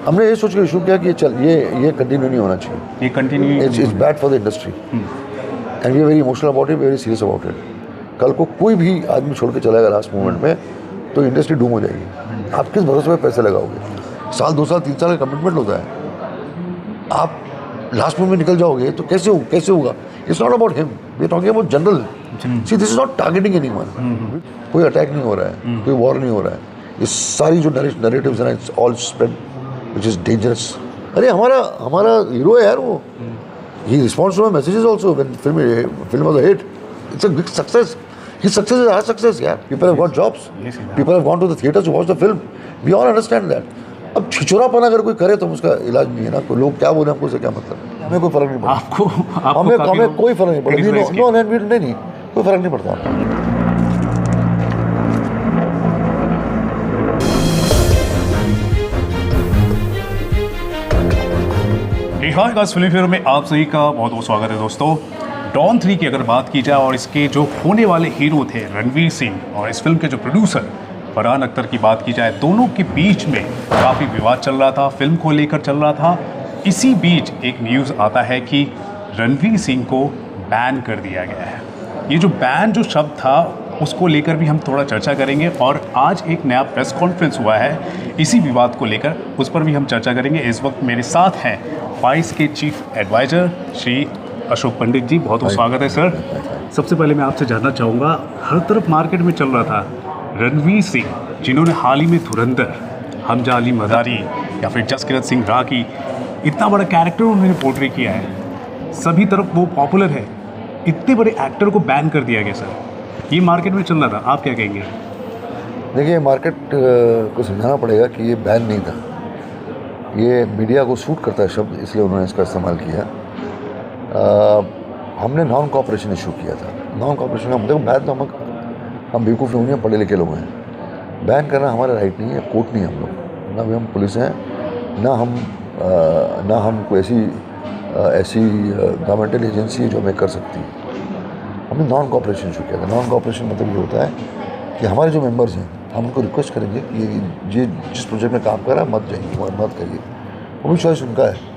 हमने ये सोच के इशू किया कि चल ये कंटिन्यू नहीं होना चाहिए, ये continue it's bad for the industry and we are very emotional about it, very serious about it. कल को कोई भी आदमी छोड़ के चलेगा लास्ट मोमेंट में तो इंडस्ट्री डूम हो जाएगी। आप किस भरोसे पे पैसे लगाओगे? साल 2 साल 3 साल का कमिटमेंट होता है, आप लास्ट मोमेंट में निकल जाओगे तो कैसे होगा? It's not about him, we are talking about general. See this is not targeting anyone, कोई अटैक नहीं हो रहा है, कोई वॉर नहीं हो रहा है, ये सारी जो नैरेटिव्स हैं it's all spread which is dangerous. अरे हमारा हीरो है यार वो, he responds to my messages also when film was a hit. It's a big success. His success is our success, yeah. People have got jobs. People have gone to the theaters to watch the film. We all understand that. अब छिछोरापन अगर कोई करे तो उसका इलाज नहीं है ना, कोई लोग क्या बोले हमको उससे क्या मतलब, हमें कोई फर्क नहीं पड़ता। हमें कोई फर्क नहीं पड़ता, नहीं कोई फर्क नहीं पड़ता। हाय गाइस, फिल्म फेयर में आप सभी का बहुत बहुत स्वागत है दोस्तों। डॉन 3 की अगर बात की जाए और इसके जो होने वाले हीरो थे रणवीर सिंह और इस फिल्म के जो प्रोड्यूसर फरहान अख्तर की बात की जाए, दोनों के बीच में काफ़ी विवाद चल रहा था, फिल्म को लेकर चल रहा था। इसी बीच एक न्यूज़ आता है कि रणवीर सिंह को बैन कर दिया गया है। ये जो बैन जो शब्द था उसको लेकर भी हम थोड़ा चर्चा करेंगे और आज एक नया प्रेस कॉन्फ्रेंस हुआ है इसी विवाद को लेकर, उस पर भी हम चर्चा करेंगे। इस वक्त मेरे साथ हैं वाइस के चीफ एडवाइज़र श्री अशोक पंडित जी, बहुत बहुत स्वागत है सर। सबसे पहले मैं आपसे जानना चाहूँगा, हर तरफ मार्केट में चल रहा था रणवीर सिंह जिन्होंने हाल ही में धुरंधर, हमजा अली मदारी या फिर जसकीरत सिंह रागी, इतना बड़ा कैरेक्टर उन्होंने पोर्ट्रे किया है, सभी तरफ वो पॉपुलर है, इतने बड़े एक्टर को बैन कर दिया गया सर, ये मार्केट में चल रहा था, आप क्या कहेंगे? देखिए, मार्केट को समझाना पड़ेगा कि ये बैन नहीं था, ये मीडिया को सूट करता है शब्द, इसलिए उन्होंने इसका इस्तेमाल किया। हमने नॉन कॉपरेशन इशू किया था। नॉन कॉपरेशन का मतलब बैन तो हम बेवकूफ़ नहीं हैं, पढ़े लिखे लोग हैं, बैन करना हमारा राइट नहीं है, कोर्ट नहीं है हम लोग, ना भी हम पुलिस हैं, ना हम कोई ऐसी गवर्नमेंटल एजेंसी जो हमें कर सकती है। हमने नॉन कॉपरेशन इशू किया था। नॉन कॉपरेशन मतलब ये होता है कि हमारे जो मेंबर्स हैं, हम उनको रिक्वेस्ट करेंगे कि ये जिस प्रोजेक्ट में काम कर रहा है मत जाइए, मत करिए, वो भी चॉइस उनका है।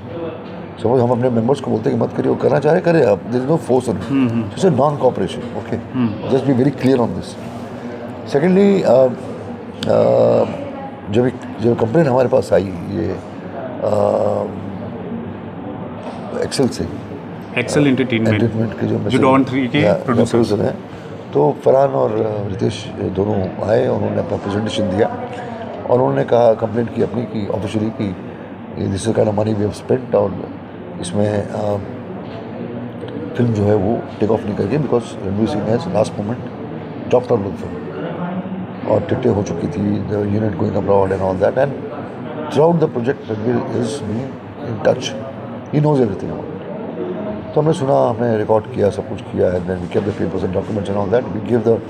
सपोज हम अपने मेंबर्स को बोलते हैं कि मत करिए, वो करना चाहे करे, आप there is no force on it, it's non cooperation. Okay, just be very clear on this. Secondly, जब कंप्लेन हमारे पास आई ये एक्सेल एंटरटेनमेंट के जो डॉन 3 के प्रोड्यूसर हैं, तो फरहान और रितेश दोनों आए, उन्होंने अपना प्रेजेंटेशन दिया और उन्होंने कहा, कंप्लेंट की अपनी की ऑफिशियली कि this is kind of money we have spent, और इसमें फिल्म जो है वो टेक ऑफ नहीं करेगी because Ranveer Singh has last moment dropped out of film और टिकटें हो चुकी थी, the unit going abroad and all that, and throughout the project Ranveer is being in touch, he knows everything about. तो हमने सुना, हमने रिकॉर्ड किया, सब कुछ किया, and then we kept the papers and documents and all that, we give the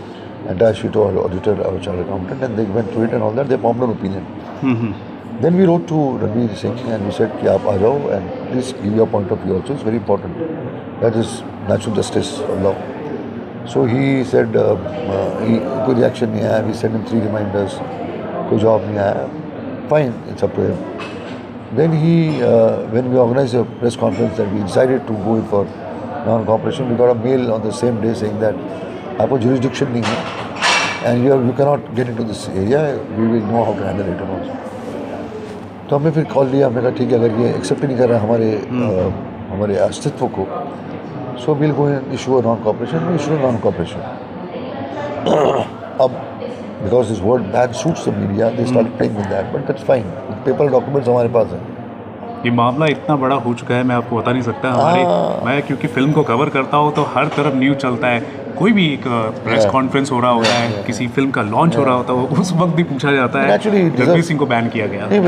entire sheet to our auditor, our chartered accountant, and they went through it and all that, they formed an opinion. Then we wrote to Ranveer Singh and we said कि आप आ जाओ and please give your point of view also, it's very important, that is natural justice of law. So he said कोई reaction नहीं आया, we sent him 3 reminders, कोई जवाब नहीं आया, fine, it's up to him. Then when we organized a press conference that we decided to go in for non-cooperation, we got a mail on the same day saying that आपको jurisdiction नहीं है and you cannot get into this area, we will know how to handle it and also. तो हमने फिर call लिया, हमने कहा ठीक है, अगर ये एक्सेप्ट नहीं कर रहा है हमारे अस्तित्व को, so will go in issue a non cooperation, issue non cooperation. अब because this word ban suits the media, they start playing with that, but that's fine, paper documents हमारे पास हैं। ये मामला इतना बड़ा हो चुका है, मैं आपको बता नहीं सकता। मैं क्योंकि फिल्म को कवर करता हूँ तो हर तरफ न्यूज़ चलता है, कोई भी एक प्रेस कॉन्फ्रेंस हो रहा होता है, किसी फिल्म का लॉन्च हो रहा होता है, उस वक्त भी पूछा जाता है रणवीर सिंह को बैन किया गया। नहीं,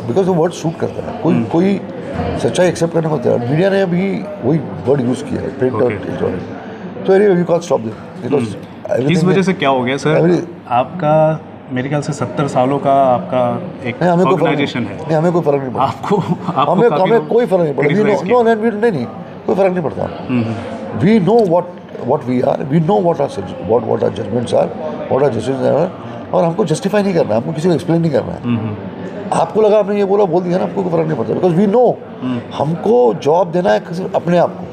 बिकॉज वो वर्ड सूट करता है, कोई सच्चाई एक्सेप्ट करने को तैयार, मीडिया ने अभी वही वर्ड यूज़ किया है, प्रिंट आउट, तो anyway we can't stop them because इस वजह से क्या हो गया सर, आपका मेरे ख्याल से 70 सालों का आपका एक ऑर्गेनाइजेशन है। नहीं, हमें कोई फर्क नहीं पड़ता, हमें कोई फर्क नहीं पड़ता, नहीं कोई फर्क नहीं पड़ता। We know what we are, we know what our judgments are, what our decisions are, और हमको जस्टिफाई नहीं करना है, हमको किसी को एक्सप्लेन नहीं करना है। आपको लगा आपने ये बोला बोल दिया ना, आपको कोई फर्क नहीं पड़ता, बिकॉज वी नो हमको जॉब देना है सिर्फ अपने आप को।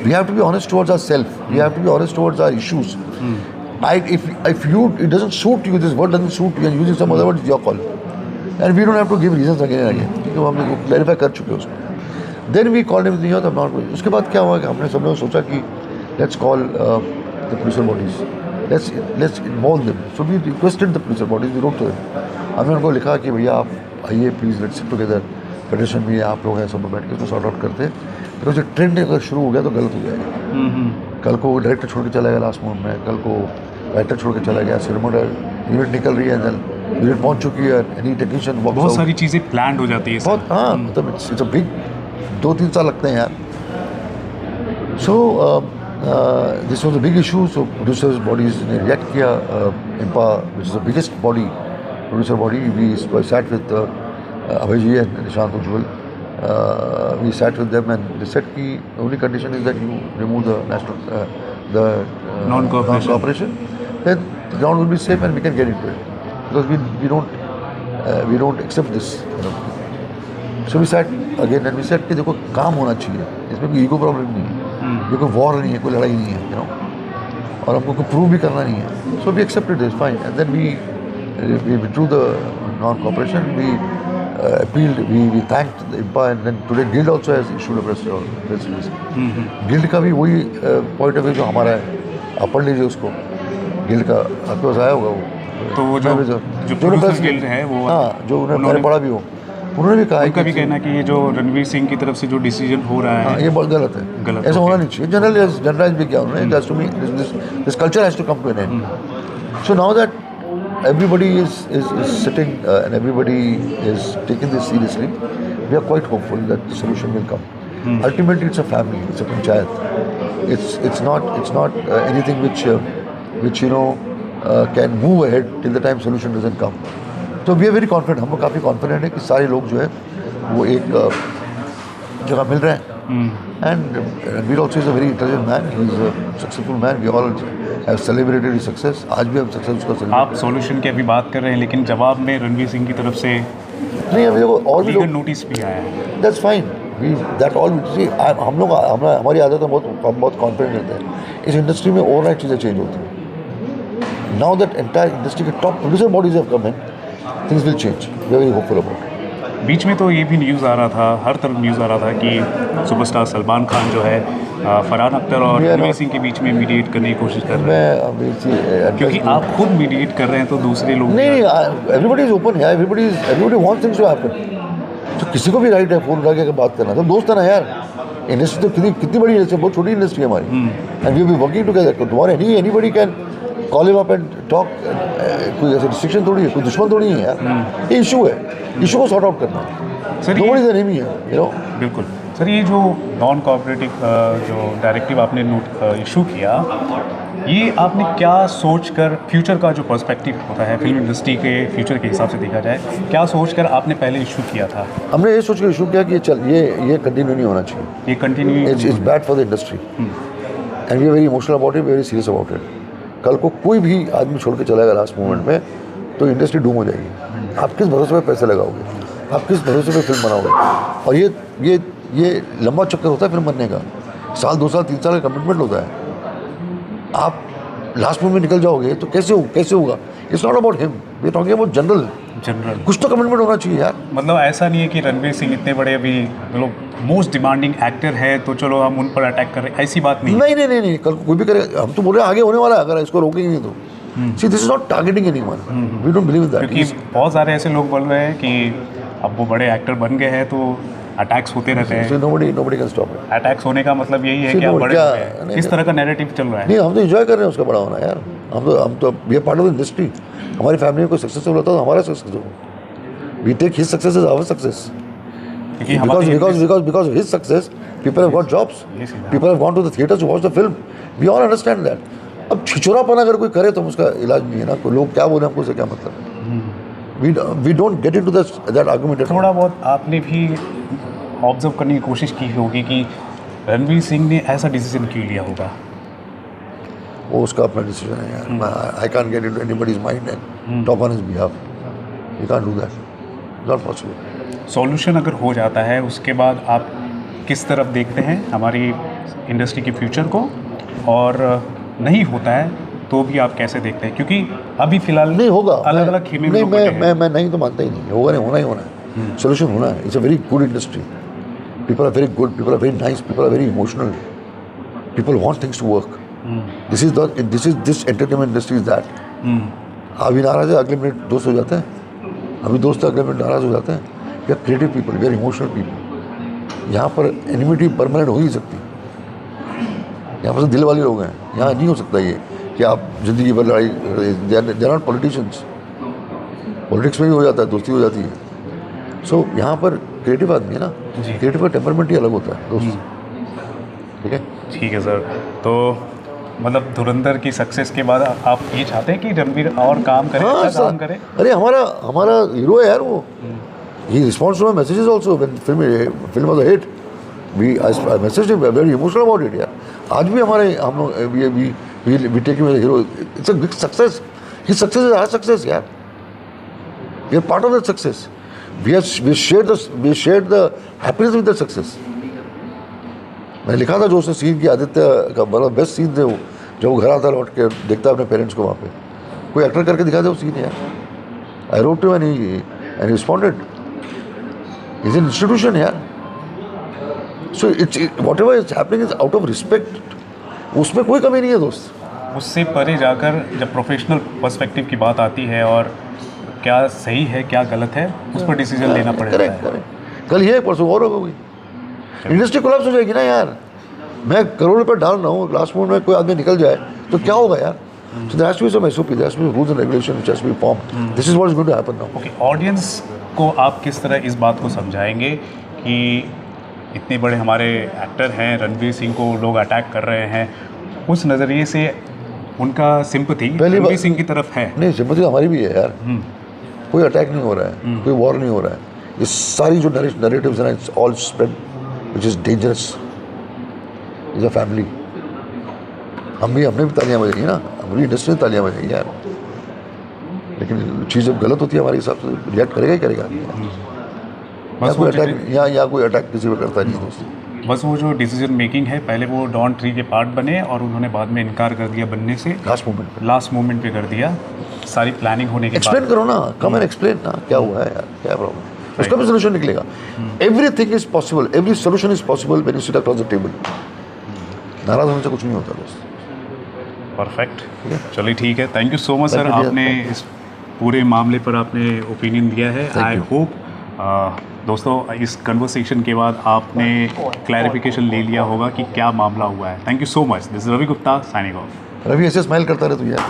We have to be honest towards our self, we have to be honest towards our issues. if you it doesn't suit you, this word doesn't suit you and using some other word is your call, and we don't have to give reasons again and again, क्योंकि हमने clarify कर चुके हैं उसको। Then we call him नहीं होता। उसके बाद क्या हुआ कि हमने सब लोग सोचा कि let's call the producer bodies, let's involve them. So we requested the producer bodies, we wrote to them. हमने उनको लिखा कि भैया आप आइए please, let's sit together, federation में आप लोग हैं, सब लोग बैठ के उसको सॉर्ट आउट करते। फिर उसे ट्रेंड अगर शुरू हो गया तो गलत हो जाएगा। कल को डायरेक्टर छोड़ के चला गया लास्ट मोमेंट में, कल को राइटर छोड़ के चला गया, सिनेमाटर यूनिट निकल रही है, यूनिट पहुंच चुकी है, एनी टेक्नीशियन बहुत सारी चीज़ें प्लान हो जाती है बहुत। हाँ, मतलब इट्स अ बिग 2-3 साल लगते हैं यार। So this was a big issue. So producers bodies ने रिएक्ट किया। IMPPA which is the biggest body, producer body, we sat with Abhay ji and Nishant Ujjwal, we sat with them and they said की only condition is that you remove the national the non-cooperation, then the ground will be safe and we can get into it, because we don't accept this, you know. So we sat again and we said कि देखो काम होना चाहिए, इसमें कोई ego problem नहीं है, ये कोई वॉर नहीं है, कोई लड़ाई नहीं है, you know, और हमको कोई प्रूव भी करना नहीं है। So we accepted this, fine, and then we withdrew the non-cooperation, we appealed, we thanked the IMPA, and then today Guild also has issued a press release. Guild का भी वही पॉइंट ऑफ व्यू जो हमारा है, आप पढ़ लीजिए उसको, गिल्ड का आपके पास आया होगा वो। तो वो जो प्रोड्यूसर गिल्ड है वो, हाँ, जो उन्होंने पढ़ा भी हो, उन्होंने भी कहा है, उनका भी कहना कि ये जो रणवीर सिंह की तरफ से जो डिसीजन हो रहा है, ये बहुत गलत है, गलत, ऐसा होना नहीं चाहिए। जनरलाइज भी किया उन्होंने, this culture has to come to an end. So now that everybody is sitting and everybody is taking this seriously, we are quite hopeful that the solution will come. Ultimately it's a family, it's a panchayat, it's not anything which you know can move ahead till the time solution doesn't come. So we are very confident, हम लोग काफ़ी confident है कि सारे लोग जो है वो एक जगह मिल रहे हैं। And Ranveer also is a very intelligent man, he is a successful man, we all have celebrated his success, आज भी हम सक्सेस उसका सेलिब्रेट। आप सॉल्यूशन की अभी बात कर रहे हैं, लेकिन जवाब में रणवीर सिंह की तरफ से नहीं, अभी देखो और भी लोग नोटिस भी आया है। That's fine, we that all see, हम लोग हमारी आदत है, बहुत कॉन्फिडेंट रहते हैं। इस इंडस्ट्री में ओवरनाइट चीज़ें चेंज होती हैं। नाउ दैट एंटायर इंडस्ट्री के top producer bodies have come in, things will change, we are very hopeful about it. बीच में तो ये भी न्यूज़ आ रहा था, हर तरफ न्यूज़ आ रहा था कि सुपरस्टार सलमान खान जो है फरहान अख्तर और रणवीर सिंह के बीच में मीडिएट करने की कोशिश कर रहे हैं। क्योंकि आप खुद मीडिएट कर रहे हैं तो दूसरे लोग नहीं, एवरीबडी इज ओपन है, everybody wants things to happen. तो किसी को भी राइट है फोन लगा के बात करना, तो दोस्त है ना यार। इंडस्ट्री तो कितनी बड़ी इंडस्ट्री है, बहुत छोटी इंडस्ट्री है हमारी, and we will be working together. Tomorrow anybody can call him up and talk, कोई ऐसे रिस्ट्रिक्शन थोड़ी है, कोई दुश्मन थोड़ी है यार। ये इशू है, इशू को सॉर्ट आउट करना है sir, nobody is an enemy है, यू नो। बिल्कुल सर, ये जो नॉन कोऑपरेटिव जो डायरेक्टिव आपने इशू किया, ये आपने क्या सोचकर, फ्यूचर का जो पर्सपेक्टिव होता है फिल्म इंडस्ट्री के फ्यूचर के हिसाब से देखा जाए, क्या सोचकर आपने पहले इशू किया था? हमने ये सोच कर इशू किया कि चल ये कंटिन्यू नहीं होना चाहिए, ये continue it's bad for the industry, and we are very emotional about it, very serious about it. कल को कोई भी आदमी छोड़ के चलेगा लास्ट मोमेंट में तो इंडस्ट्री डूम हो जाएगी। आप किस भरोसे पे पैसे लगाओगे, आप किस भरोसे पे फिल्म बनाओगे? और ये लंबा चक्कर होता है फिल्म बनने का, 1 2 साल 3 साल का कमिटमेंट होता है। आप लास्ट में निकल जाओगे तो कैसे होगा? It's not about him, we are talking about general. कुछ तो कमिटमेंट होना चाहिए यार। मतलब ऐसा नहीं है कि रणवीर सिंह इतने बड़े अभी लोग मोस्ट डिमांडिंग एक्टर है तो चलो हम उन पर अटैक कर रहे हैं, ऐसी बात नहीं। नहीं, कल कोई भी करे, हम तो बोल रहे हैं आगे होने वाला है, अगर इसको रोकेंगे नहीं तो। See, this is not targeting anyone. We don't believe in that. क्योंकि बहुत सारे ऐसे लोग बोल रहे हैं कि अब वो बड़े एक्टर बन गए हैं तो अटैक्स होते रहते हैं। Nobody can stop it. Attacks होने का मतलब यही है कि आप बड़े हो गए। किस तरह का नैरेटिव चल रहा है? नहीं, हम तो एंजॉय कर रहे हैं उसका बड़ा होना यार। हम तो ये पार्ट ऑफ द इंडस्ट्री। हमारी फैमिली में कोई सक्सेसफुल होता है तो हमारा सक्सेस हो। We take his success as our success, because of his success people have got jobs, people have gone to the theaters to watch the film, we all understand that. अब छिछोरापन अगर कोई करे तो उसका इलाज नहीं है ना, कोई लोग क्या बोले हमको उससे क्या मतलब। We don't get into that argument. थोड़ा बहुत आपने भी ऑब्जर्व करने की कोशिश की होगी कि रणवीर सिंह ने ऐसा डिसीजन क्यों लिया होगा? वो उसका अपना डिसीजन है यार. I can't get into anybody's mind and talk on his behalf. You can't do that. Not possible. Solution अगर हो जाता है उसके बाद आप किस तरफ देखते हैं हमारी इंडस्ट्री के फ्यूचर को, और नहीं होता है तो भी आप कैसे देखते हैं, क्योंकि अभी फिलहाल नहीं होगा. अलग अलग खेमे में नहीं, लोग बटे हैं। मैं नहीं तो मानता ही नहीं. होगा नहीं, होना ही होना है. सोल्यूशन होना है. It's a very good industry. People are very good, people are very nice, people are very emotional, people want things to work. This entertainment industry is that. अभी नाराज है, अगले मिनट दोस्त हो जाते हैं. अभी दोस्त है, अगले मिनट नाराज हो जाते हैं. We are creative people, we are emotional people. यहाँ पर एनिमिटी परमानेंट हो ही सकती. यहाँ पर दिल वाले लोग हैं. यहाँ नहीं हो सकता ये कि आप ज़िंदगी भर लड़ाई. They are not politicians. Politics में भी हो जाता है, दोस्ती हो जाती है. सो यहाँ पर क्रिएटिव आदमी है ना, क्रिएटिव का टेम्परमेंट ही अलग होता है दोस्त. ठीक है. ठीक है सर. तो मतलब धुरंधर की सक्सेस के बाद आप ये चाहते हैं कि रणवीर और काम करे, हाँ, अच्छा काम करे? अरे हमारा हीरो है यार वो. He responds to my messages also when film was a hit. I messaged him, very emotional about it यार. आज भी हम लोग we take him as a hero. It's a big success. His success is our success यार. We are part of that success. We shared the happiness with that success. मैंने लिखा था जो उसने सीन की, आदित्य का बड़ा बेस्ट सीन थे वो, जब वो घर आता लौट के देखता अपने पेरेंट्स को वहाँ पे. कोई एक्टर करके दिखा दे वो सीन यार. I wrote to him and he responded. He's an institution यार. So whatever is happening is out of respect. उसमें कोई कमी नहीं है दोस्त. उससे परे जाकर जब प्रोफेशनल पर्सपेक्टिव की बात आती है और क्या सही है क्या गलत है, उस पर डिसीजन लेना पड़ेगा. करेक्ट. कल ये परसों और होगी. इंडस्ट्री कोलैप्स हो जाएगी ना यार. मैं करोड़ रुपये डाल रहा हूँ, लास्ट मोमेंट में कोई आदमी निकल जाए तो क्या होगा यार. So there has to be some SOP, there has to be rules and regulations which has to be formed. This is what is going to happen now. Okay, audience को आप किस तरह इस बात को समझाएंगे कि इतने बड़े हमारे एक्टर हैं, रणवीर सिंह को लोग अटैक कर रहे हैं, उस नज़रिए से उनका सिंपैथी रणवीर सिंह की तरफ है? नहीं, सिंपैथी हमारी भी है यार. कोई अटैक नहीं हो रहा है, कोई वॉर नहीं हो रहा है. ये सारी जो नरेटिव्स हैं, it's all spread which is dangerous. Is a family. हमने भी तालियां बजाई ना, हमारी इंडस्ट्री ने तालियां बजाई यार. लेकिन चीज़ जब गलत होती है हमारे हिसाब से रिएक्ट करेगा ही करेगा. बस कोई अटैक यहाँ कोई अटैक किसी पर करता नहीं दोस्त. बस वो जो डिसीजन मेकिंग है, पहले वो डॉन 3 के पार्ट बने और उन्होंने बाद में इनकार कर दिया बनने से. लास्ट मोमेंट पे कर दिया. सारी प्लानिंग होने के बाद एक्सप्लेन करो ना, कम एंड एक्सप्लेन ना क्या हुआ है यार, क्या प्रॉब्लम. उसका भी सोल्यूशन निकलेगा. Everything is possible, every solution is possible when you sit across the table. नाराज होने से कुछ नहीं होता दोस्त. परफेक्ट. चलिए ठीक है. Thank you so much sir, आपने इस पूरे मामले पर आपने ओपिनियन दिया है. आई होप दोस्तों इस कन्वर्सेशन के बाद आपने क्लैरिफिकेशन ले लिया होगा कि क्या मामला हुआ है. Thank you so much. This is Ravi Gupta signing off. Ravi ऐसे स्माइल करता रहे तू यार.